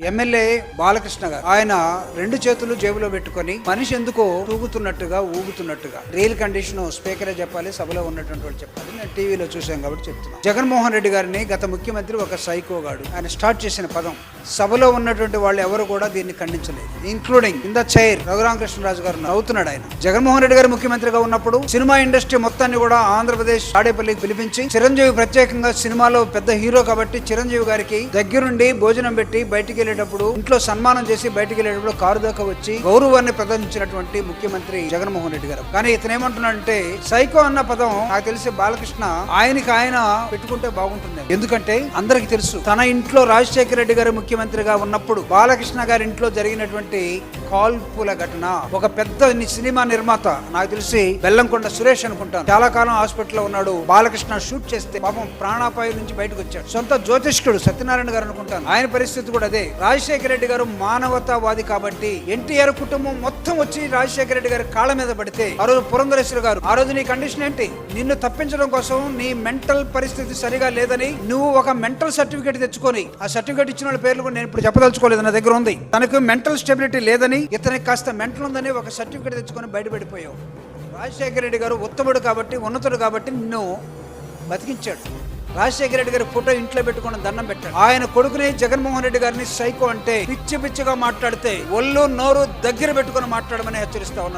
MLA Balakrishna గారు ఆయన రెండు చేతులు జేబులో పెట్టుకొని మనిషి ఎందుకో తూగుతున్నట్టుగా ఊగుతున్నట్టుగా రియల్ కండిషన్ స్పీకరే చెప్పాలి, సభలో ఉన్నటువంటి వాళ్ళు చెప్పాలి. నేను టీవీలో చూసాను కాబట్టి చెప్తున్నాను. జగన్మోహన్ రెడ్డి గారిని గత ముఖ్యమంత్రి ఒక సైకోగాడు ఆయన స్టార్ట్ చేసిన పదం సభలో ఉన్నటువంటి వాళ్ళు ఎవరు కూడా దీన్ని ఖండించలేదు, including in the chair Raghurama Krishna Raju గారు నవ్వుతున్నాడు. ఆయన జగన్మోహన్ రెడ్డి గారు ముఖ్యమంత్రిగా ఉన్నప్పుడు సినిమా ఇండస్ట్రీ మొత్తాన్ని కూడా ఆంధ్రప్రదేశ్ తాడేపల్లికి పిలిపించి చిరంజీవి ప్రత్యేకంగా సినిమాలో పెద్ద హీరో కాబట్టి చిరంజీవి గారికి దగ్గరుండి భోజనం పెట్టి బయటికి వెళ్ళేటప్పుడు ఇంట్లో సన్మానం చేసి బయటికి వెళ్ళేటప్పుడు కారు దాకా వచ్చి గౌరవాన్ని ప్రదర్శించినటువంటి ముఖ్యమంత్రి జగన్మోహన్ రెడ్డి గారు. కానీ ఇతను ఏమంటున్నాడంటే సైకో అన్న పదం నాకు తెలిసి బాలకృష్ణ ఆయనకి ఆయన పెట్టుకుంటే బాగుంటుంది. ఎందుకంటే అందరికి తెలుసు తన ఇంట్లో రాజశేఖర రెడ్డి గారు ముఖ్యమంత్రిగా ఉన్నప్పుడు బాలకృష్ణ గారి ఇంట్లో జరిగినటువంటి కాల్పుల ఘటన. ఒక పెద్ద సినిమా నిర్మాత నాకు తెలిసి బెల్లంకొండ సురేష్ అనుకుంటాను, చాలా కాలం హాస్పిటల్లో ఉన్నాడు. బాలకృష్ణ షూట్ చేస్తే పాపం ప్రాణాపాయం నుంచి బయటకు వచ్చాడు. సొంత జ్యోతిష్కుడు సత్యనారాయణ గారు అనుకుంటాను, ఆయన పరిస్థితి కూడా అదే. రాజశేఖర రెడ్డి గారు మానవతావాది కాబట్టి ఎన్టీఆర్ కుటుంబం మొత్తం వచ్చి రాజశేఖర రెడ్డి గారి కాళ్ళ మీద పడితే ఆ రోజు పురంధరేశ్వరి గారు ఆ రోజు నీ కండిషన్ ఏంటి, నిన్ను తప్పించడం కోసం నీ మెంటల్ పరిస్థితి సరిగా లేదని నువ్వు ఒక మెంటల్ సర్టిఫికేట్ తెచ్చుకొని, ఆ సర్టిఫికేట్ ఇచ్చిన వాళ్ళ పేర్లు కూడా నేను ఇప్పుడు చెప్పదలుచుకోలేదు, నా దగ్గర ఉంది. తనకు మెంటల్ స్టెబిలిటీ లేదని ఇతనికి కాస్త మెంటల్ ఉందని ఒక సర్టిఫికేట్ తెచ్చుకొని బయటపడిపోయావు. రాజశేఖర రెడ్డి గారు ఉత్తముడు కాబట్టి ఉన్నతుడు కాబట్టి నిన్ను బతికించాడు. రాజశేఖర రెడ్డి గారి ఫోటో ఇంట్లో పెట్టుకుని దండం పెట్టాడు. ఆయన కొడుకుని జగన్మోహన్ రెడ్డి గారిని సైకో అంటే పిచ్చి పిచ్చిగా మాట్లాడితే ఒళ్ళు నోరు దగ్గర పెట్టుకుని మాట్లాడమని హెచ్చరిస్తా ఉన్నాను.